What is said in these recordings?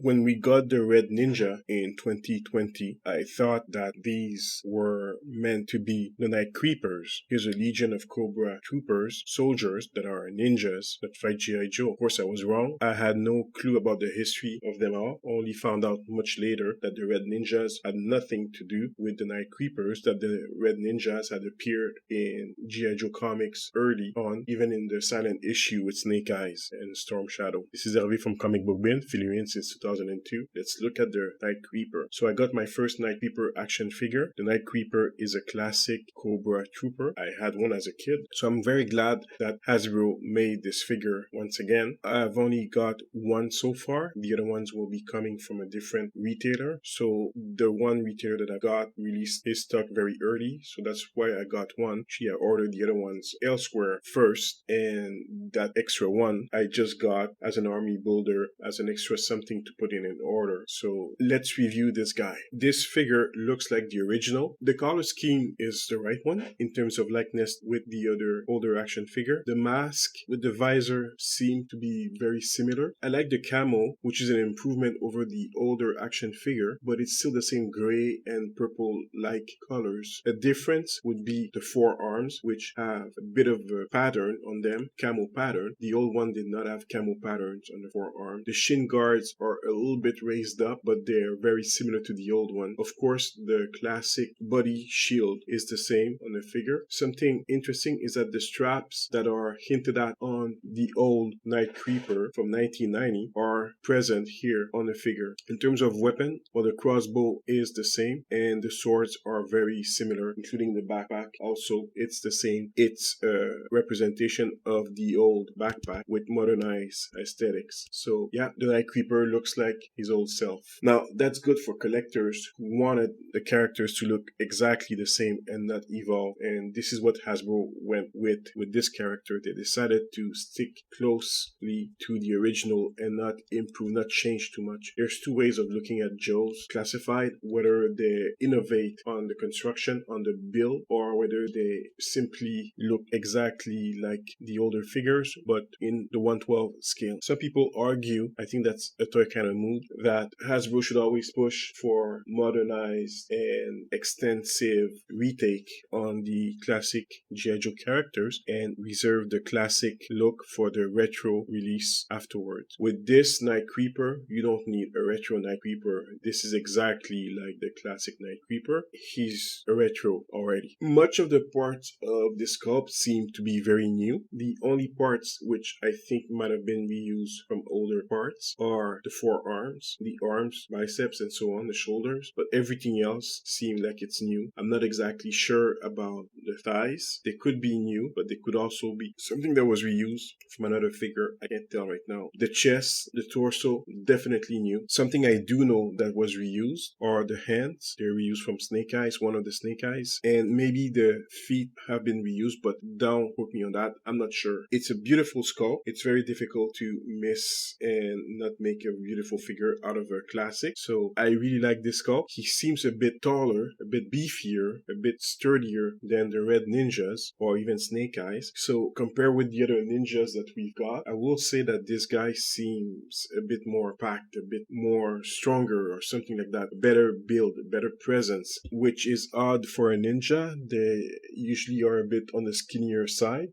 when we got the Red Ninja in 2020, I thought that these were meant to be the Night Creepers. Here's a legion of Cobra troopers, soldiers that are ninjas that fight G.I. Joe. Of course, I was wrong. I had no clue about the history of them all. Only found out much later that the Red Ninjas had nothing to do with the Night Creepers, that the Red Ninjas had appeared in G.I. Joe comics early on, even in the silent issue with Snake Eyes and Storm Shadow. This is Hervé from Comic Book Bin, filling you in since 2002. Let's look at the Night Creeper. So I got my first Night Creeper action figure. The Night Creeper is a classic Cobra trooper. I had one as a kid, so I'm very glad that Hasbro made this figure once again. I've only got one so far. The other ones will be coming from a different retailer. So the one retailer that I got released his stock very early, so that's why I got one. Actually, I ordered the other ones elsewhere first, and that extra one I just got as an army builder, as an extra something to put in an order. So let's review this guy. This figure looks like the original. The color scheme is the right one in terms of likeness with the other older action figure. The mask with the visor seem to be very similar. I like the camo, which is an improvement over the older action figure, but it's still the same gray and purple-like colors. A difference would be the forearms, which have a bit of a pattern on them, camo pattern. The old one did not have camo patterns on the forearm. The shin guards are a little bit raised up, but they're very similar to the old one. Of course, the classic body shield is the same on the figure. Something interesting is that the straps that are hinted at on the old Night Creeper from 1990 are present here on the figure. In terms of weapon, well, the crossbow is the same, and the swords are very similar, including the backpack. Also, it's the same. It's a representation of the old backpack with modernized aesthetics. So yeah, the Night Creeper looks like his old self. Now, that's good for collectors who wanted the characters to look exactly the same and not evolve, and this is what Hasbro went with this character. They decided to stick closely to the original and not improve, not change too much. There's two ways of looking at Joe's classified, whether they innovate on the construction, on the build, or whether they simply look exactly like the older figures, but in the 1/12 scale. Some people argue, I think that's a toy kind of move, that Hasbro should always push for modernized and extensive retake on the classic G.I. Joe characters and reserve the classic look for the retro release afterwards. With this Night Creeper, you don't need a retro Night Creeper. This is exactly like the classic Night Creeper. He's a retro already. Much of the parts of the sculpt seem to be very new. The only parts which I think might have been reused from older parts are the forearms, the arms, biceps, and so on, the shoulders, but everything else seemed like it's new. I'm not exactly sure about the thighs. They could be new, but they could also be something that was reused from another figure. I can't tell right now. The chest, the torso, definitely new. Something I do know that was reused are the hands. They're reused from Snake Eyes, one of the Snake Eyes, and maybe the feet have been reused, but don't quote me on that. I'm not sure. It's a beautiful skull. It's very difficult to miss and not make a beautiful figure out of a classic. So I really like this skull. He seems a bit taller, a bit beefier, a bit sturdier than the Red Ninjas or even Snake Eyes. So compared with the other ninjas that we've got, I will say that this guy seems a bit more packed, a bit more stronger or something like that. Better build, better presence, which is odd for a ninja. They usually are a bit on the skinnier side.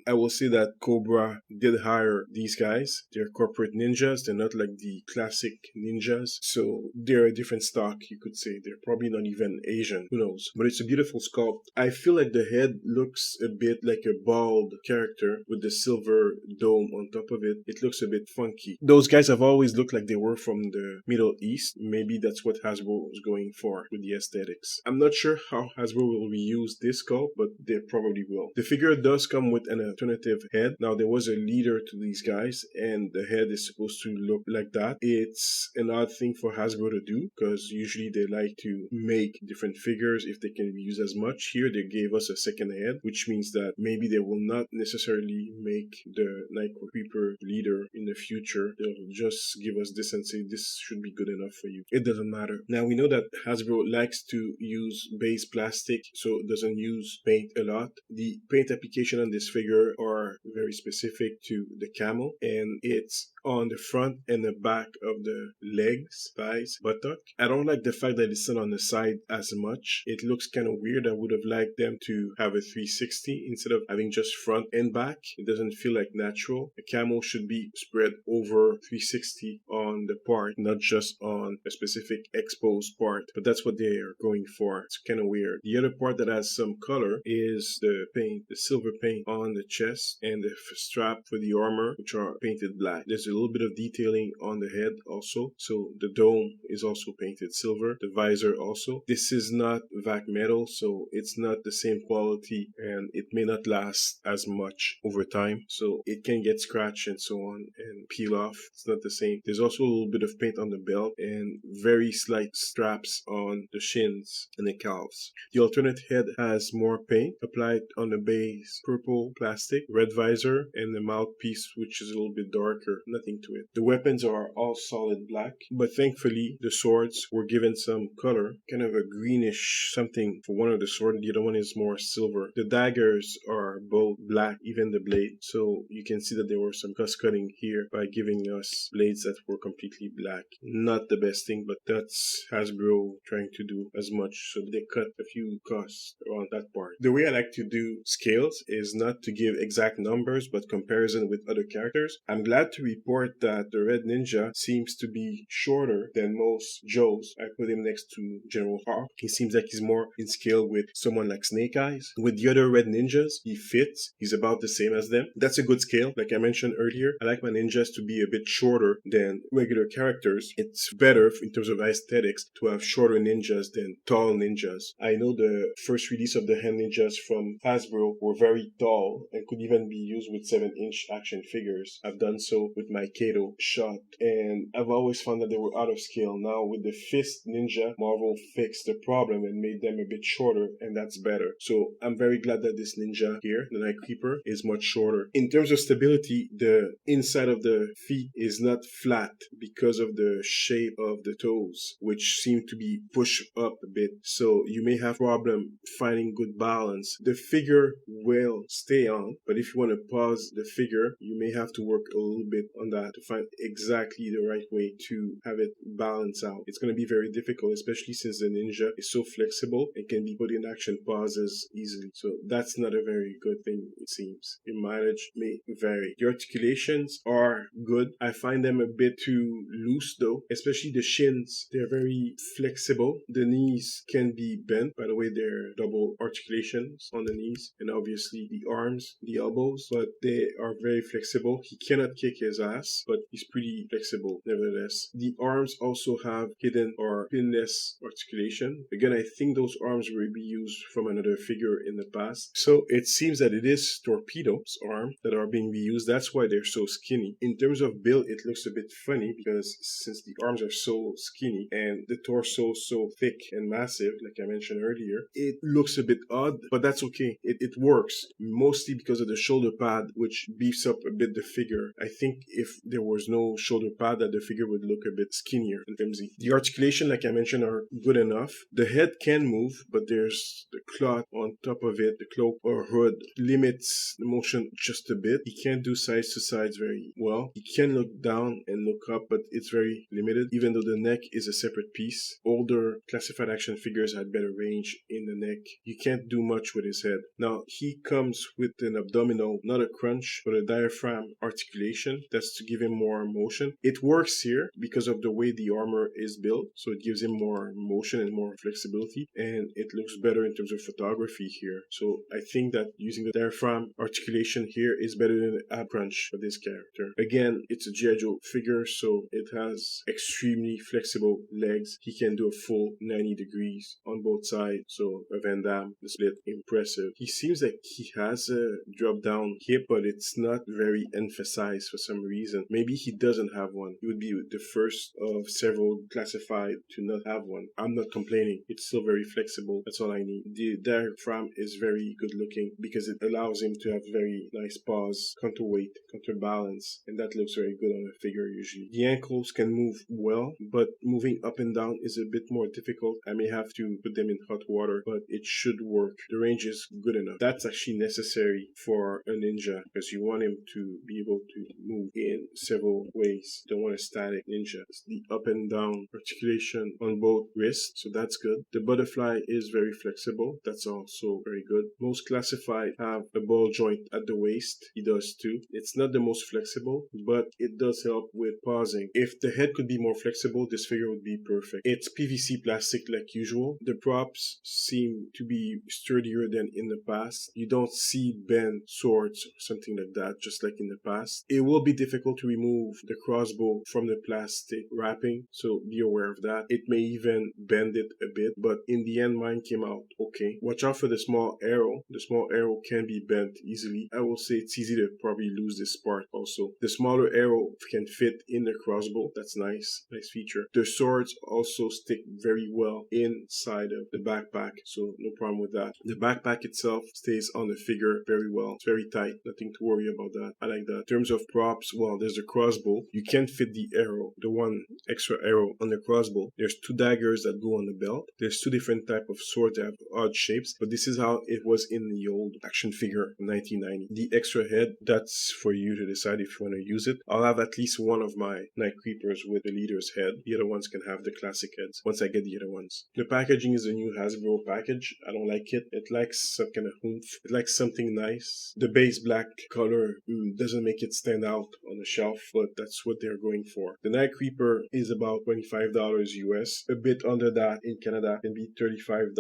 I will say that Cobra did hire these guys. They're corporate ninjas. They're not like the classic ninjas. So they're a different stock, you could say. They're probably not even Asian. Who knows? But it's a beautiful sculpt. I feel like the head looks a bit like a bald character with the silver dome on top of it. It looks a bit funky. Those guys have always looked like they were from the Middle East. Maybe that's what Hasbro was going for with the aesthetics. I'm not sure how Hasbro will reuse this sculpt, but they probably will. The figure does come with an alternative head. Now, there was a leader to these guys, and the head is supposed to look like that. It's an odd thing for Hasbro to do, because usually they like to make different figures if they can reuse as much. Here, they gave us a second head, which means that maybe they will not necessarily make the Night Creeper leader in the future. They'll just give us this and say, this should be good enough for you. It doesn't matter. Now, we know that Hasbro likes to use base plastic, so it doesn't use paint a lot. The paint application on this figure are very specific to the camo, and it's on the front and the back of the legs, thighs, buttock. I don't like the fact that it's not on the side as much. It looks kind of weird. I would have liked them to have a 360 instead of having just front and back. It doesn't feel like natural. The camo should be spread over 360 on the part, not just on a specific exposed part. But that's what they are going for. It's kind of weird. The other part that has some color is the paint, the silver paint on the chest and the strap for the armor, which are painted black. There's a little bit of detailing on the head also. So the dome is also painted silver. The visor also. This is not vac metal, so it's not the same quality and it may not last as much over time. So it can get scratched and so on and peel off. It's not the same. There's also a little bit of paint on the belt and very slight straps on the shins and the calves. The alternate head has more paint applied on the base, purple plastic, red visor, and the mouthpiece, which is a little bit darker. Nothing to it. The weapons are all solid black, but thankfully the swords were given some color, kind of a greenish something for one of the swords. The other one is more silver. The daggers are both black, even the blade. So you can see that there were some cost cutting here by giving us blades that were completely black. Not the best thing, but that's Hasbro trying to do as much. So they cut a few costs around that part. The way I like to do scales is not to give exact numbers, but comparison with other characters. I'm glad to report that the Red Ninja seems to be shorter than most Joes. I put him next to General Hawk. He seems like he's more in scale with someone like Snake Eyes. With the other Red Ninjas, he fits. He's about the same as them. That's a good scale. Like I mentioned earlier, I like my ninjas to be a bit shorter than regular characters. It's better in terms of aesthetics to have shorter ninjas than tall ninjas. I know the first release of the hand ninjas from Hasbro were very tall and could even be used with 7-inch action figures. I've done so with my Kato shot, and I've always found that they were out of scale. Now with the Fist Ninja, Marvel fixed the problem and made them a bit shorter, and that's better. So I'm very glad that this ninja here, the Night Creeper, is much shorter. In terms of stability, the inside of the feet is not flat because of the shape of the toes, which seem to be pushed up a bit. So you may have problem finding good balance. The figure will stay on, but if you want to pause the figure, you may have to work a little bit on that to find exactly the right way to have it balance out. It's going to be very difficult, especially since the ninja is so flexible and can be put in action pauses easily. So that's not a very good thing, it seems. Your mileage may vary. The articulations are good. I find them a bit too loose though, especially the shins. They're very flexible. The knees can be bent. By the way, they're double articulations on the knees, and obviously the arms, the elbows, but they are very flexible. He cannot kick his ass, but he's pretty flexible nevertheless. The arms also have hidden or pinless articulation. Again, I think those arms will be used from another figure in the past. So it seems that it is Torpedo's arm that are being reused. That's why they're so skinny. In terms of build, it looks a bit funny because since the arms are so skinny and the torso so thick and massive, like I mentioned earlier, it looks a bit odd, but that's okay. It works, mostly because of the shoulder pad, which beefs up a bit the figure. I think if there was no shoulder pad, that the figure would look a bit skinnier and flimsy. The articulation, like I mentioned, are good enough. The head can move, but there's the cloth on top of it, the cloak or hood, limits the motion just a bit. He can't do sides to sides very well. He can look down and look up, but it's very limited, even though the neck is a separate piece. Older classified action figures had better range in the neck. You can't do much with his head. Now, he comes with an abdominal, not a crunch, but a diaphragm articulation. That's to give him more motion. It works here because of the way the armor is built, so it gives him more motion and more flexibility, and it looks better in terms of photography here. So I think that using the diaphragm articulation here is better than the ab crunch for this character. Again, it's a G.I. Joe figure, so it has extremely flexible legs. He can do a full 90 degrees on both sides, so a Van Damme, the split, impressive. He seems like he has a drop down hip, but it's not very emphasized for some reason. Maybe he doesn't have one. He would be the first of several classified to not have one. I'm not complaining. It's still very flexible. That's all I need. The diaphragm is very good looking because it allows him to have very nice paws, counterweight, counterbalance, and that looks very good on a figure usually. The ankles can move well, but moving up and down is a bit more difficult. I may have to put them in hot water, but it should work. The range is good enough. That's actually necessary for a ninja because you want him to be able to move in in several ways. You don't want a static ninja. It's the up and down articulation on both wrists, so that's good. The butterfly is very flexible. That's also very good. Most classified have a ball joint at the waist. He does too. It's not the most flexible, but it does help with pausing. If the head could be more flexible, this figure would be perfect. It's PVC plastic like usual. The props seem to be sturdier than in the past. You don't see bent swords or something like that, just like in the past. It will be difficult to remove the crossbow from the plastic wrapping, so be aware of that. It may even bend it a bit, but in the end, mine came out okay. Watch out for the small arrow. The small arrow can be bent easily. I will say it's easy to probably lose this part also. The smaller arrow can fit in the crossbow. That's nice. Nice feature. The swords also stick very well inside of the backpack, so no problem with that. The backpack itself stays on the figure very well. It's very tight. Nothing to worry about that. I like that. In terms of props, well, there's the crossbow. You can't fit the arrow, the one extra arrow on the crossbow. There's two daggers that go on the belt. There's two different type of swords that have odd shapes, but this is how it was in the old action figure from 1990. The extra head, that's for you to decide if you want to use it. I'll have at least one of my Night Creepers with the leader's head. The other ones can have the classic heads once I get the other ones. The packaging is a new Hasbro package. I don't like it. It lacks some kind of oomph. It lacks something nice. The base black color doesn't make it stand out on the shelf, but that's what they're going for. The Night Creeper is about $25 US. A bit under that in Canada can be $35.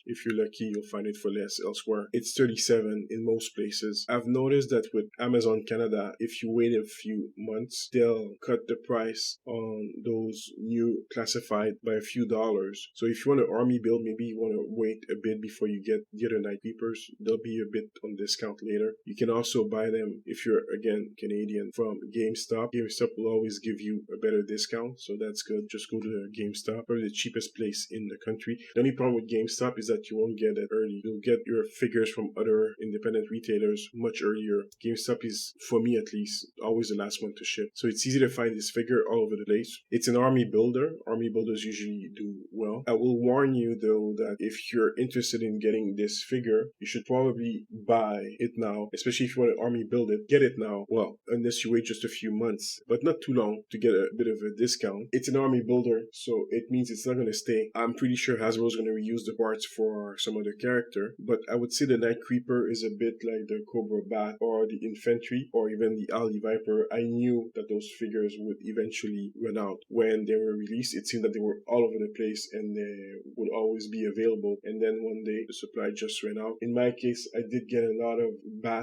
If you're lucky, you'll find it for less elsewhere. It's $37 in most places. I've noticed that with Amazon Canada, if you wait a few months, they'll cut the price on those new classified by a few dollars. So if you want an army build, maybe you want to wait a bit before you get the other Night Creepers. They'll be a bit on discount later. You can also buy them, if you're again Canadian, from GameStop. GameStop will always give you a better discount, so that's good. Just go to GameStop, probably the cheapest place in the country. The only problem with GameStop is that you won't get it early. You'll get your figures from other independent retailers much earlier. GameStop is, for me at least, always the last one to ship. So it's easy to find this figure all over the place. It's an army builder. Army builders usually do well. I will warn you though that if you're interested in getting this figure, you should probably buy it now, especially if you want to army build it. Get it now. Well, unless you wait just a few months, but not too long to get a bit of a discount. It's an army builder, so it means it's not going to stay. I'm pretty sure Hasbro's going to reuse the parts for some other character, but I would say the Night Creeper is a bit like the Cobra Bat or the Infantry or even the Alley Viper. I knew that those figures would eventually run out. When they were released, it seemed that they were all over the place and they would always be available, and then one day the supply just ran out. In my case, I did get a lot of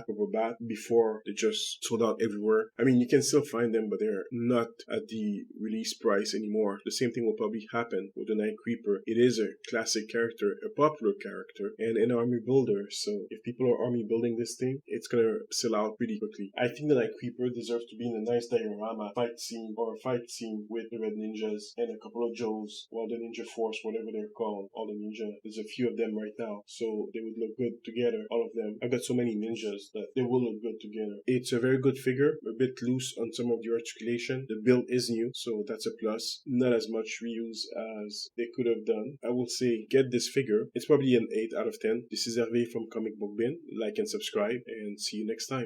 Cobra Bat before they just sold out everywhere. I mean, you can still find them, but they're not at the release price anymore. The same thing will probably happen with the Night Creeper. It is a classic character, a popular character, and an army builder, so if people are army building this thing, it's gonna sell out pretty quickly. I think the Night Creeper deserves to be in a nice diorama fight scene with the Red Ninjas and a couple of Joes, or the Ninja Force, whatever they're called, all the ninja. There's a few of them right now, so they would look good together, all of them. I've got so many ninjas that they will look good together. It's a very good figure, a bit loose on some of the articulation. The build is new, so that's a plus. Not as much reuse as they could have done. I will say get this figure. It's probably an 8 out of 10. This is Hervé from Comic Book Bin. Like and subscribe, and see you next time.